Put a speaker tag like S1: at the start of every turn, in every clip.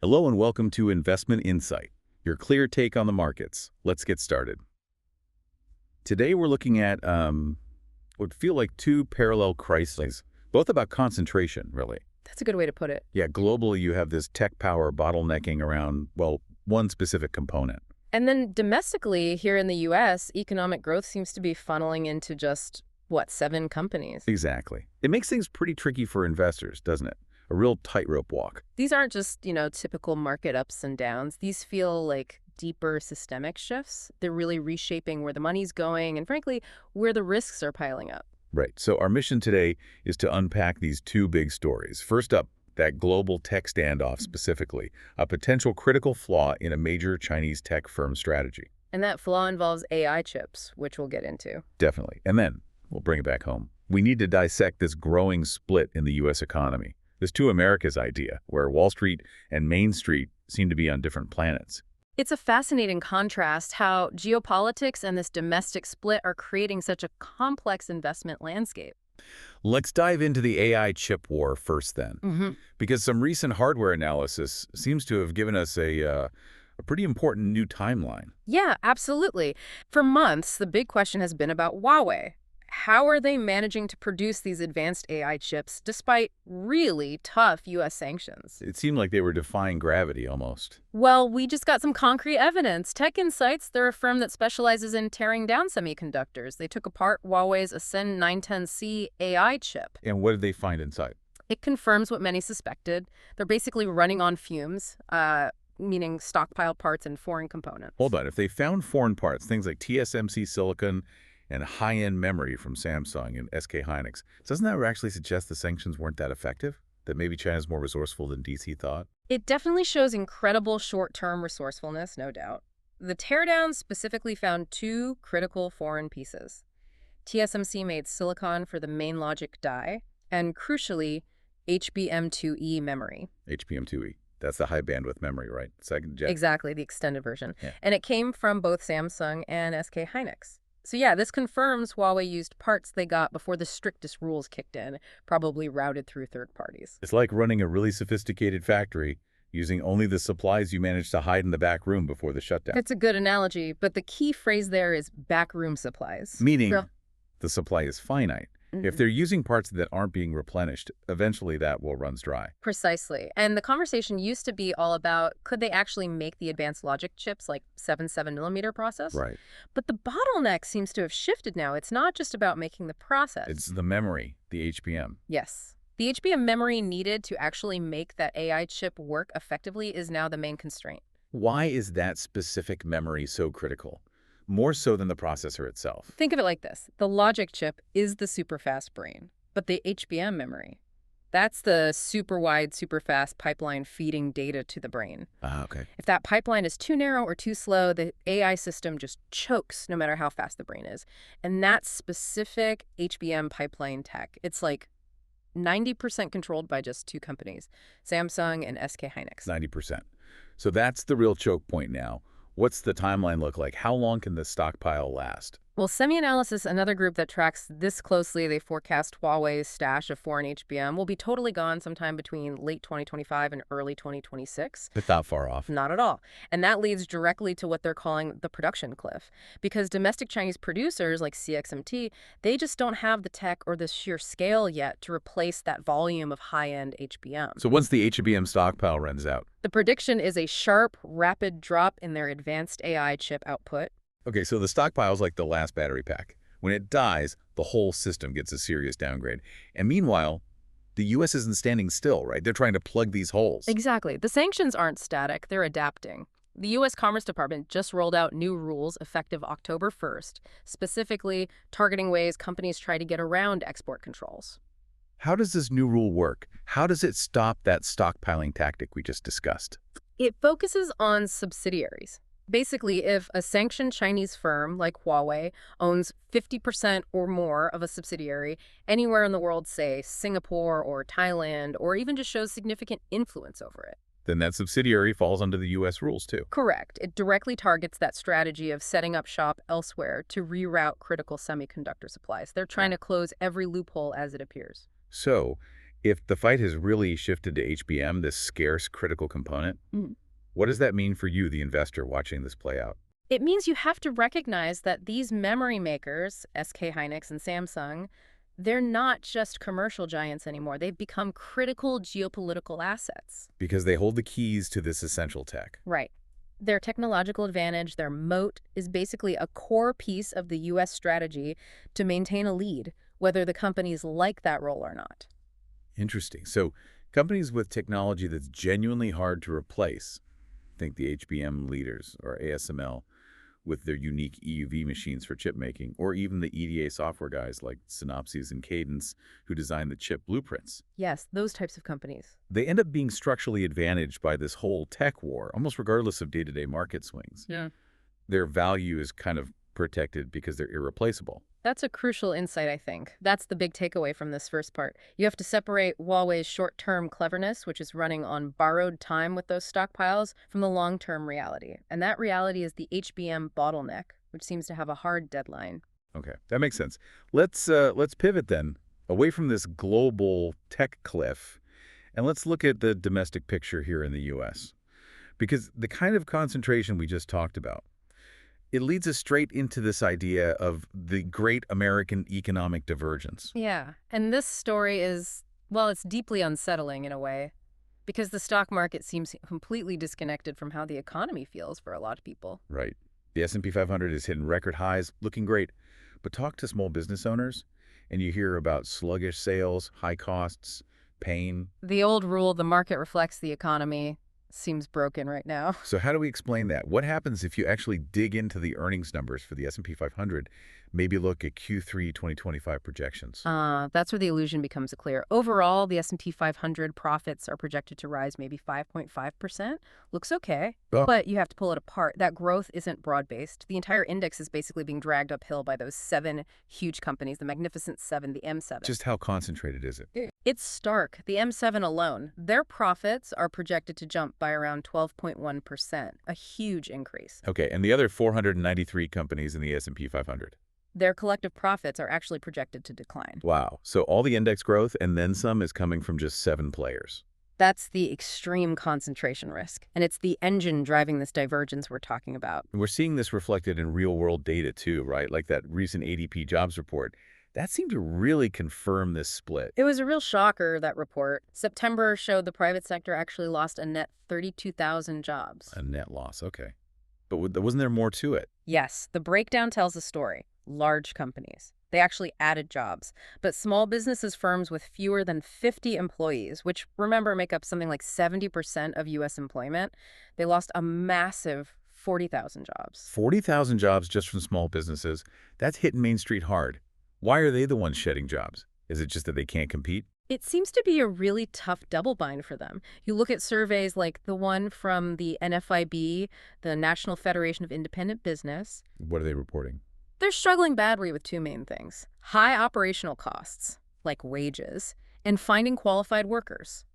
S1: Hello and welcome to Investment Insight, your clear take on the markets. Let's get started. Today we're looking at what feel like two parallel crises, both about concentration, really.
S2: That's a good way to put it.
S1: Yeah, globally you have this tech power bottlenecking around, well, one specific component.
S2: And then domestically, here in the U.S., economic growth seems to be funneling into just, what, 7 companies?
S1: Exactly. It makes things pretty tricky for investors, doesn't it? A real tightrope walk.
S2: These aren't just, typical market ups and downs. These feel like deeper systemic shifts. They're really reshaping where the money's going and, frankly, where the risks are piling up.
S1: Right. So our mission today is to unpack these two big stories. First up, that global tech standoff specifically, a potential critical flaw in a major Chinese tech firm strategy.
S2: And that flaw involves AI chips, which we'll get into.
S1: Definitely. And then we'll bring it back home. We need to dissect this growing split in the U.S. economy. This two Americas idea, where Wall Street and Main Street seem to be on different planets.
S2: It's a fascinating contrast how geopolitics and this domestic split are creating such a complex investment landscape.
S1: Let's dive into the AI chip war first then, because some recent hardware analysis seems to have given us a pretty important new timeline.
S2: Yeah, absolutely. For months, the big question has been about Huawei. How are they managing to produce these advanced AI chips despite really tough U.S. sanctions?
S1: It seemed like they were defying gravity almost.
S2: Well, we just got some concrete evidence. Tech Insights, they're a firm that specializes in tearing down semiconductors. They took apart Huawei's Ascend 910C AI chip.
S1: And what did they find inside?
S2: It confirms what many suspected. They're basically running on fumes, meaning stockpiled parts and foreign components.
S1: Hold on. If they found foreign parts, things like TSMC silicon and high-end memory from Samsung and SK Hynix, doesn't that actually suggest the sanctions weren't that effective? That maybe China's more resourceful than DC thought?
S2: It definitely shows incredible short-term resourcefulness, no doubt. The teardown specifically found 2 critical foreign pieces. TSMC made silicon for the main logic die, and crucially, HBM2E memory.
S1: HBM2E. That's the high bandwidth memory, right? Second gen.
S2: Exactly, the extended version.
S1: Yeah.
S2: And it came from both Samsung and SK Hynix. So yeah, this confirms Huawei used parts they got before the strictest rules kicked in, probably routed through third parties.
S1: It's like running a really sophisticated factory using only the supplies you managed to hide in the back room before the shutdown.
S2: It's a good analogy, but the key phrase there is backroom supplies.
S1: Meaning the supply is finite.
S2: Mm-hmm.
S1: If they're using parts that aren't being replenished, eventually that will run dry.
S2: Precisely. And the conversation used to be all about, could they actually make the advanced logic chips like 7.7mm process?
S1: Right.
S2: But the bottleneck seems to have shifted now. It's not just about making the process.
S1: It's the memory, the HBM.
S2: Yes. The HBM memory needed to actually make that AI chip work effectively is now the main constraint.
S1: Why is that specific memory so critical? More so than the processor itself.
S2: Think of it like this. The logic chip is the super fast brain, but the HBM memory, that's the super wide, super fast pipeline feeding data to the brain.
S1: Okay.
S2: If that pipeline is too narrow or too slow, the AI system just chokes no matter how fast the brain is. And that specific HBM pipeline tech, it's like 90% controlled by just 2 companies, Samsung and SK Hynix.
S1: 90%. So that's the real choke point now. What's the timeline look like? How long can the stockpile last?
S2: Well, SemiAnalysis, another group that tracks this closely, they forecast Huawei's stash of foreign HBM will be totally gone sometime between late 2025 and early 2026.
S1: But not far off.
S2: Not at all. And that leads directly to what they're calling the production cliff. Because domestic Chinese producers like CXMT, they just don't have the tech or the sheer scale yet to replace that volume of high-end HBM.
S1: So once the HBM stockpile runs out?
S2: The prediction is a sharp, rapid drop in their advanced AI chip output.
S1: Okay, so the stockpile is like the last battery pack. When it dies, the whole system gets a serious downgrade. And meanwhile, the U.S. isn't standing still, right? They're trying to plug these holes.
S2: Exactly. The sanctions aren't static. They're adapting. The U.S. Commerce Department just rolled out new rules effective October 1st, specifically targeting ways companies try to get around export controls.
S1: How does this new rule work? How does it stop that stockpiling tactic we just discussed?
S2: It focuses on subsidiaries. Basically, if a sanctioned Chinese firm like Huawei owns 50% or more of a subsidiary anywhere in the world, say Singapore or Thailand, or even just shows significant influence over it,
S1: then that subsidiary falls under the U.S. rules too.
S2: Correct. It directly targets that strategy of setting up shop elsewhere to reroute critical semiconductor supplies. They're trying to close every loophole as it appears.
S1: So, If the fight has really shifted to HBM, this scarce critical component,
S2: Mm.
S1: what does that mean for you, the investor, watching this play out?
S2: It means you have to recognize that these memory makers, SK Hynix and Samsung, they're not just commercial giants anymore. They've become critical geopolitical assets.
S1: Because they hold the keys to this essential tech.
S2: Right. Their technological advantage, their moat, is basically a core piece of the U.S. strategy to maintain a lead, whether the companies like that role or not.
S1: Interesting. So companies with technology that's genuinely hard to replace, think the HBM leaders or ASML with their unique EUV machines for chip making, or even the EDA software guys like Synopsys and Cadence who design the chip blueprints.
S2: Yes, those types of companies.
S1: They end up being structurally advantaged by this whole tech war, almost regardless of day-to-day market swings.
S2: Yeah.
S1: Their value is kind of protected because they're irreplaceable.
S2: That's a crucial insight, I think. That's the big takeaway from this first part. You have to separate Huawei's short-term cleverness, which is running on borrowed time with those stockpiles, from the long-term reality. And that reality is the HBM bottleneck, which seems to have a hard deadline.
S1: Okay, that makes sense. Let's pivot then away from this global tech cliff, and let's look at the domestic picture here in the U.S. Because the kind of concentration we just talked about, it leads us straight into this idea of the great American economic divergence.
S2: Yeah, and this story is, well, it's deeply unsettling in a way, because the stock market seems completely disconnected from how the economy feels for a lot of people.
S1: Right. The S&P 500 is hitting record highs, looking great. But talk to small business owners, and you hear about sluggish sales, high costs, pain.
S2: The old rule, the market reflects the economy, seems broken right now.
S1: So how do we explain that? What happens if you actually dig into the earnings numbers for the S&P 500, maybe look at Q3 2025 projections?
S2: That's where the illusion becomes clear. Overall, the S&P 500 profits are projected to rise maybe 5.5%. Looks okay,
S1: Oh.
S2: but you have to pull it apart. That growth isn't broad-based. The entire index is basically being dragged uphill by those 7 huge companies, the Magnificent 7, the M7.
S1: Just how concentrated is it?
S2: It's stark. The M7 alone, their profits are projected to jump by around 12.1%, a huge increase.
S1: Okay, and the other 493 companies in the S&P 500?
S2: Their collective profits are actually projected to decline.
S1: Wow. So all the index growth and then some is coming from just 7 players.
S2: That's the extreme concentration risk, and it's the engine driving this divergence we're talking about.
S1: And we're seeing this reflected in real-world data too, right? Like that recent ADP jobs report. That seemed to really confirm this split.
S2: It was a real shocker, that report. September showed the private sector actually lost a net 32,000 jobs.
S1: A net loss, okay. But wasn't there more to it?
S2: Yes, the breakdown tells a story. Large companies. They actually added jobs. But small businesses, firms with fewer than 50 employees, which, remember, make up something like 70% of U.S. employment, they lost a massive 40,000 jobs.
S1: 40,000 jobs just from small businesses. That's hitting Main Street hard. Why are they the ones shedding jobs? Is it just that they can't compete?
S2: It seems to be a really tough double bind for them. You look at surveys like the one from the NFIB, the National Federation of Independent Business.
S1: What are they reporting?
S2: They're struggling badly with 2 main things: high operational costs, like wages, and finding qualified workers.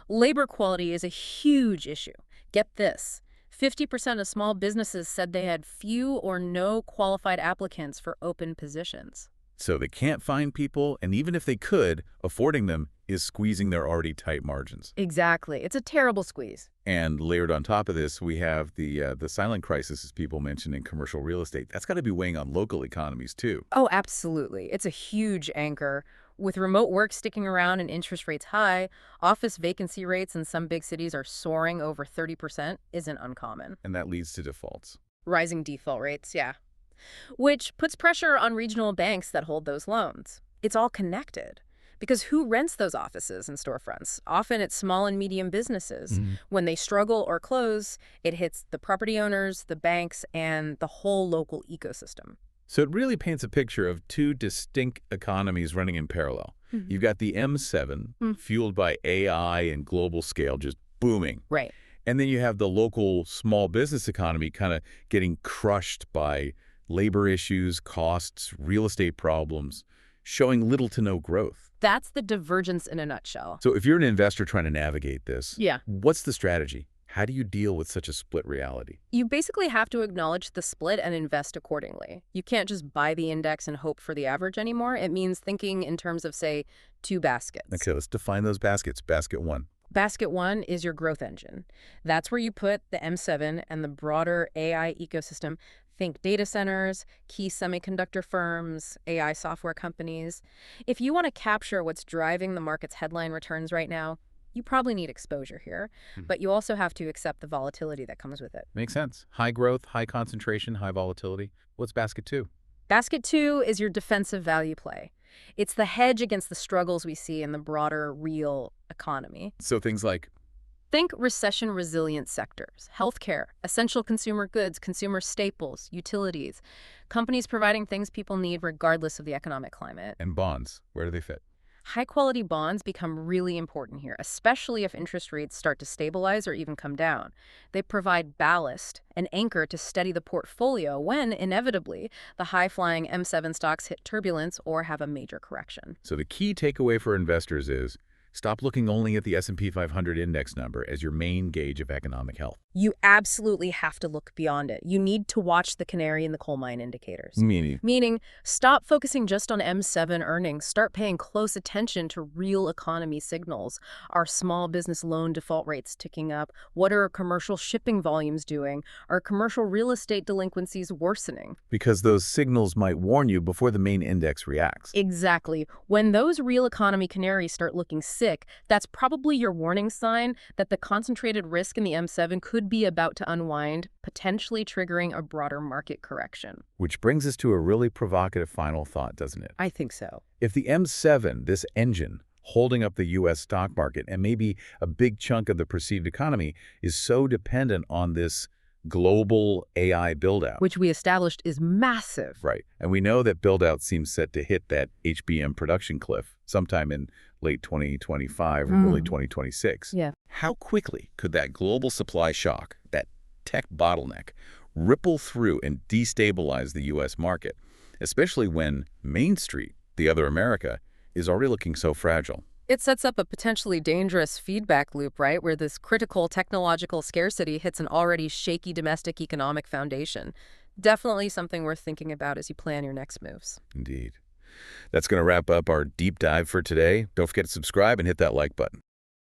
S2: Labor quality is a huge issue. Get this, 50% of small businesses said they had few or no qualified applicants for open positions.
S1: So they can't find people, and even if they could, affording them is squeezing their already tight margins.
S2: Exactly. It's a terrible squeeze.
S1: And layered on top of this, we have the silent crisis, as people mentioned, in commercial real estate. That's got to be weighing on local economies, too.
S2: Oh, absolutely. It's a huge anchor. With remote work sticking around and interest rates high, office vacancy rates in some big cities are soaring over 30% isn't uncommon.
S1: And that leads to defaults.
S2: Rising default rates, yeah. Which puts pressure on regional banks that hold those loans. It's all connected. Because who rents those offices and storefronts? Often it's small and medium businesses. When they struggle or close, it hits the property owners, the banks, and the whole local ecosystem.
S1: So it really paints a picture of 2 distinct economies running in parallel. You've got the M7, fueled by AI and global scale, just booming.
S2: Right.
S1: And then you have the local small business economy kind of getting crushed by labor issues, costs, real estate problems, showing little to no growth.
S2: That's the divergence in a nutshell.
S1: So if you're an investor trying to navigate this,
S2: Yeah.
S1: what's the strategy? How do you deal with such a split reality?
S2: You basically have to acknowledge the split and invest accordingly. You can't just buy the index and hope for the average anymore. It means thinking in terms of, say, two baskets.
S1: Okay, let's define those baskets. Basket one.
S2: Basket one is your growth engine. That's where you put the M7 and the broader AI ecosystem. Think data centers, key semiconductor firms, AI software companies. If you want to capture what's driving the market's headline returns right now, you probably need exposure here, but you also have to accept the volatility that comes with it.
S1: Makes sense. High growth, high concentration, high volatility. What's basket two?
S2: Basket two is your defensive value play. It's the hedge against the struggles we see in the broader real economy.
S1: So things like,
S2: Think recession-resilient sectors, healthcare, essential consumer goods, consumer staples, utilities, companies providing things people need regardless of the economic climate.
S1: and bonds, where do they fit?
S2: High-quality bonds become really important here, especially if interest rates start to stabilize or even come down. They provide ballast, an anchor to steady the portfolio when, inevitably, the high-flying M7 stocks hit turbulence or have a major correction.
S1: So the key takeaway for investors is stop looking only at the S&P 500 index number as your main gauge of economic health.
S2: You absolutely have to look beyond it. You need to watch the canary in the coal mine indicators. Meaning, stop focusing just on M7 earnings. Start paying close attention to real economy signals. Are small business loan default rates ticking up? What are commercial shipping volumes doing? Are commercial real estate delinquencies worsening?
S1: Because those signals might warn you before the main index reacts.
S2: Exactly. When those real economy canaries start looking sick, that's probably your warning sign that the concentrated risk in the M7 could be about to unwind, potentially triggering a broader market correction.
S1: Which brings us to a really provocative final thought, doesn't it?
S2: I think so.
S1: If the M7, this engine, holding up the U.S. stock market and maybe a big chunk of the perceived economy, is so dependent on this global AI buildout.
S2: Which we established is massive.
S1: Right. And we know that buildout seems set to hit that HBM production cliff sometime in late 2025 or early 2026.
S2: Yeah.
S1: How quickly could that global supply shock, that tech bottleneck, ripple through and destabilize the U.S. market, especially when Main Street, the other America, is already looking so fragile?
S2: It sets up a potentially dangerous feedback loop, right, where this critical technological scarcity hits an already shaky domestic economic foundation. Definitely something worth thinking about as you plan your next moves.
S1: Indeed. That's going to wrap up our deep dive for today. Don't forget to subscribe and hit that like button.